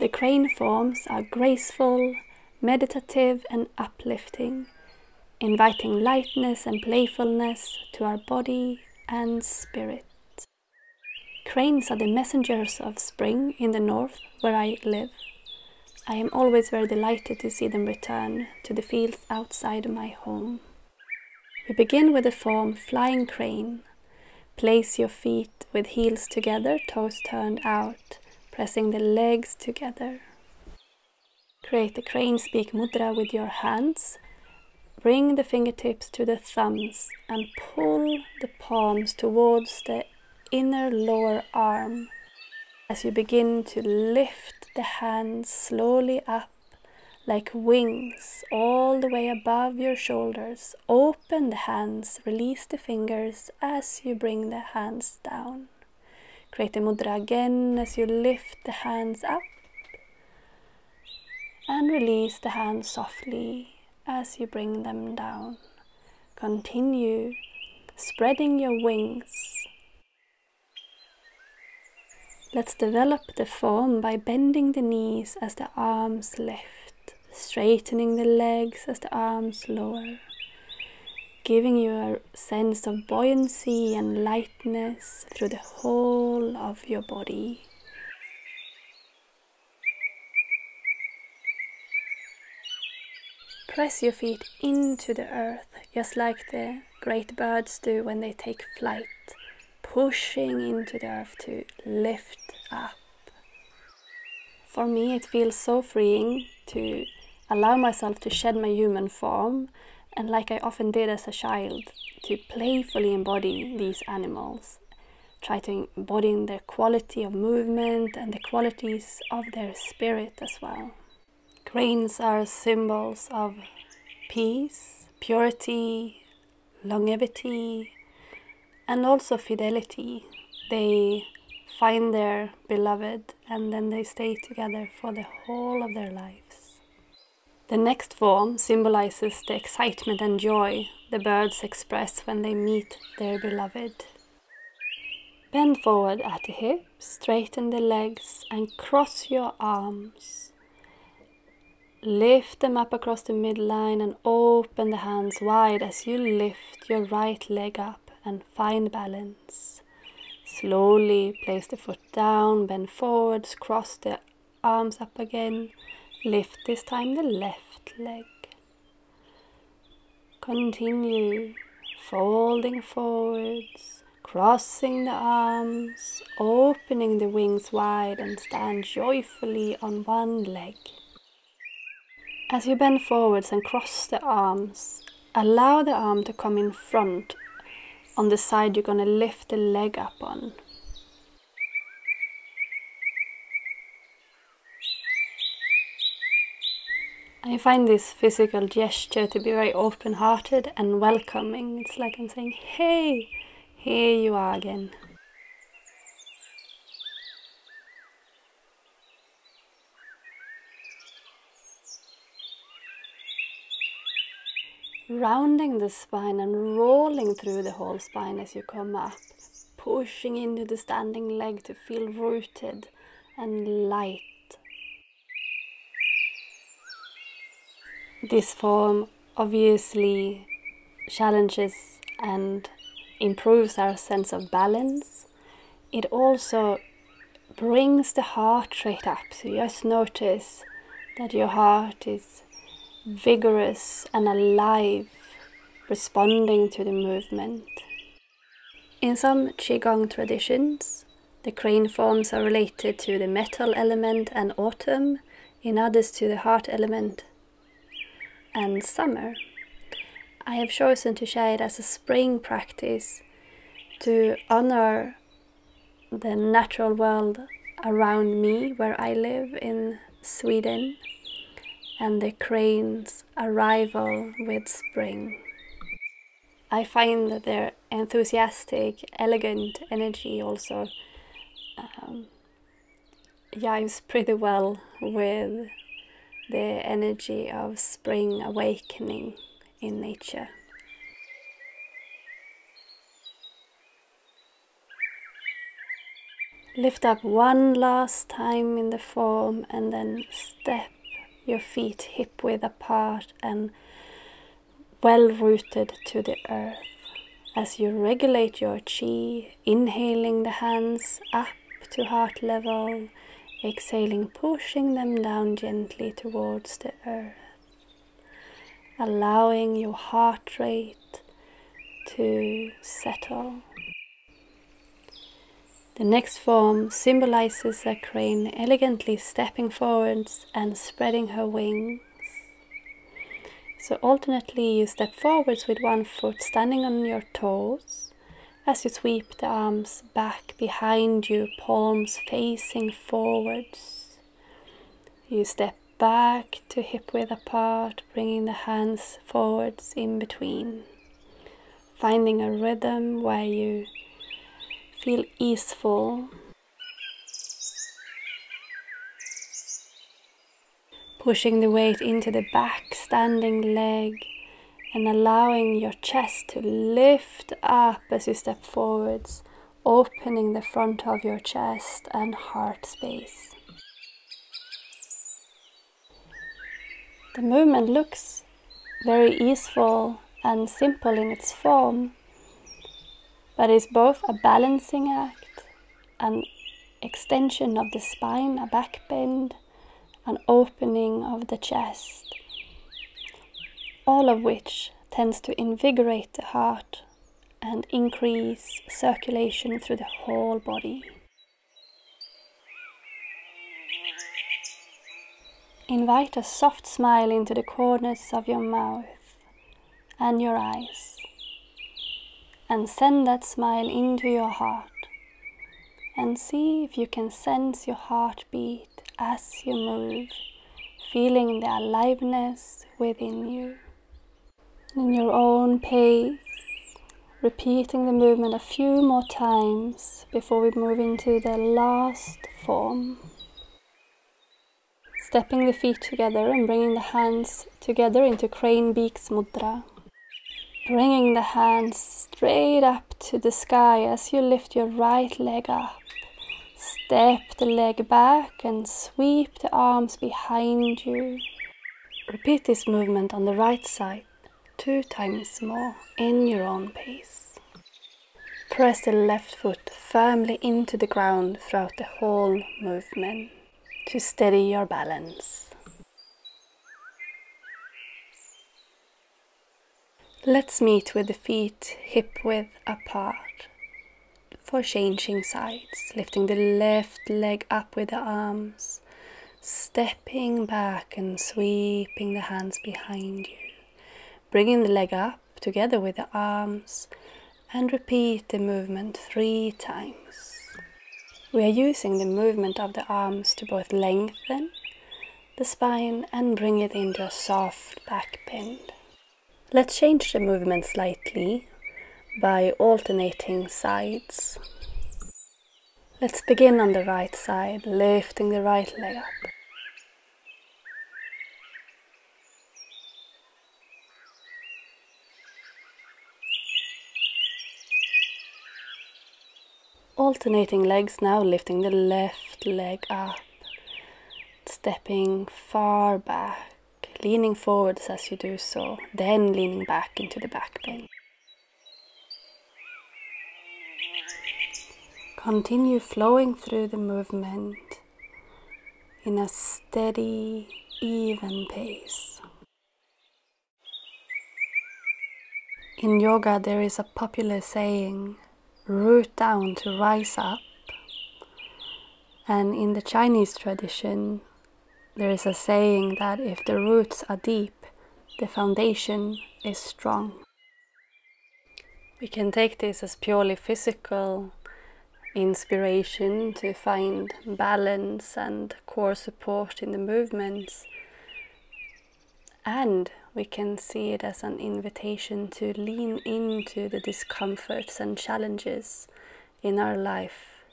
The crane forms are graceful, meditative and uplifting, inviting lightness and playfulness to our body and spirit. Cranes are the messengers of spring in the north where I live. I am always very delighted to see them return to the fields outside my home. We begin with the form flying crane. Place your feet with heels together, toes turned out, pressing the legs together. Create the crane speak mudra with your hands. Bring the fingertips to the thumbs and pull the palms towards the inner lower arm as you begin to lift the hands slowly up like wings all the way above your shoulders. Open the hands, release the fingers as you bring the hands down. Create a mudra again as you lift the hands up and release the hands softly as you bring them down. Continue spreading your wings. Let's develop the form by bending the knees as the arms lift, straightening the legs as the arms lower, giving you a sense of buoyancy and lightness through the whole of your body. Press your feet into the earth, just like the great birds do when they take flight, pushing into the earth to lift up. For me, it feels so freeing to allow myself to shed my human form, and like I often did as a child, to playfully embody these animals. Try to embody their quality of movement and the qualities of their spirit as well. Cranes are symbols of peace, purity, longevity, and also fidelity. They find their beloved and then they stay together for the whole of their lives. The next form symbolizes the excitement and joy the birds express when they meet their beloved. Bend forward at the hips, straighten the legs and cross your arms. Lift them up across the midline and open the hands wide as you lift your right leg up and find balance. Slowly place the foot down, bend forwards, cross the arms up again. Lift this time the left leg. Continue folding forwards, crossing the arms, opening the wings wide and stand joyfully on one leg. As you bend forwards and cross the arms, allow the arm to come in front on the side you're going to lift the leg up on. I find this physical gesture to be very open-hearted and welcoming. It's like I'm saying, hey, here you are again. Rounding the spine and rolling through the whole spine as you come up, pushing into the standing leg to feel rooted and light. This form obviously challenges and improves our sense of balance. It also brings the heart rate up, so just notice that your heart is vigorous and alive, responding to the movement. In some Qigong traditions, the crane forms are related to the metal element and autumn, in others to the heart element and summer. I have chosen to share it as a spring practice to honor the natural world around me where I live in Sweden, and the crane's arrival with spring. I find that their enthusiastic, elegant energy also jives pretty well with the energy of spring awakening in nature. Lift up one last time in the form and then step your feet hip-width apart and well rooted to the earth. As you regulate your chi, inhaling the hands up to heart level, exhaling, pushing them down gently towards the earth, allowing your heart rate to settle. The next form symbolizes a crane elegantly stepping forwards and spreading her wings. So alternately you step forwards with one foot standing on your toes as you sweep the arms back behind you, palms facing forwards. You step back to hip-width apart, bringing the hands forwards in between, finding a rhythm where you feel easeful. Pushing the weight into the back standing leg and allowing your chest to lift up as you step forwards, opening the front of your chest and heart space. The movement looks very easeful and simple in its form, but is both a balancing act, an extension of the spine, a back bend, an opening of the chest, all of which tends to invigorate the heart and increase circulation through the whole body. Invite a soft smile into the corners of your mouth and your eyes, and send that smile into your heart, and see if you can sense your heartbeat as you move, feeling the aliveness within you. In your own pace, repeating the movement a few more times before we move into the last form. Stepping the feet together and bringing the hands together into Crane Beaks Mudra. Bringing the hands straight up to the sky as you lift your right leg up. Step the leg back and sweep the arms behind you. Repeat this movement on the right side 2 times more in your own pace. Press the left foot firmly into the ground throughout the whole movement to steady your balance. Let's meet with the feet hip-width apart for changing sides, lifting the left leg up with the arms, stepping back and sweeping the hands behind you, bringing the leg up together with the arms, and repeat the movement 3 times. We are using the movement of the arms to both lengthen the spine and bring it into a soft back bend. Let's change the movement slightly by alternating sides. Let's begin on the right side, lifting the right leg up. Alternating legs now, lifting the left leg up, stepping far back, leaning forwards as you do so, then leaning back into the back bend. Continue flowing through the movement in a steady, even pace. In yoga there is a popular saying, root down to rise up. And in the Chinese tradition, there is a saying that if the roots are deep, the foundation is strong. We can take this as purely physical inspiration to find balance and core support in the movements. And we can see it as an invitation to lean into the discomforts and challenges in our life,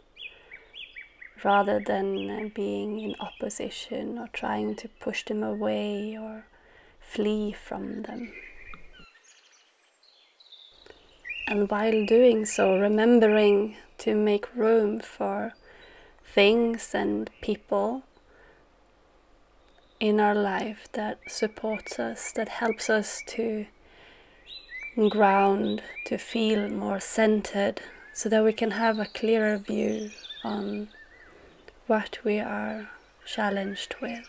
rather than being in opposition or trying to push them away or flee from them. And while doing so, remembering to make room for things and people in our life that supports us, that helps us to ground, to feel more centered, so that we can have a clearer view on what we are challenged with.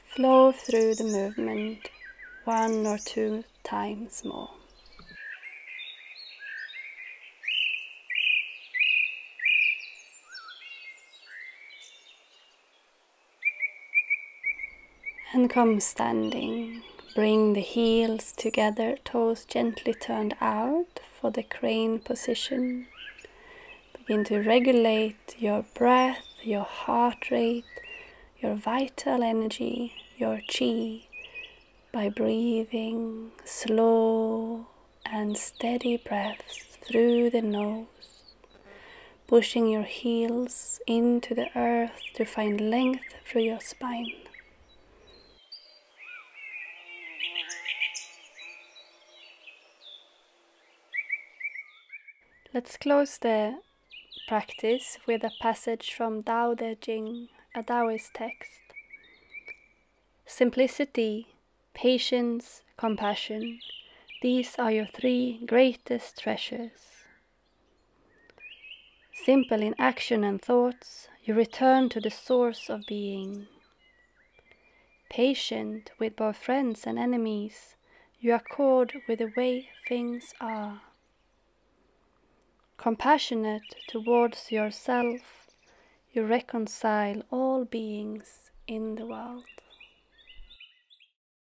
Flow through the movement 1 or 2 times more. And come standing. Bring the heels together, toes gently turned out for the crane position. Begin to regulate your breath, your heart rate, your vital energy, your Qi, by breathing slow and steady breaths through the nose, pushing your heels into the earth to find length through your spine. Let's close the practice with a passage from Tao Te Ching, a Taoist text. Simplicity, patience, compassion, these are your 3 greatest treasures. Simple in action and thoughts, you return to the source of being. Patient with both friends and enemies, you accord with the way things are. Compassionate towards yourself, you reconcile all beings in the world.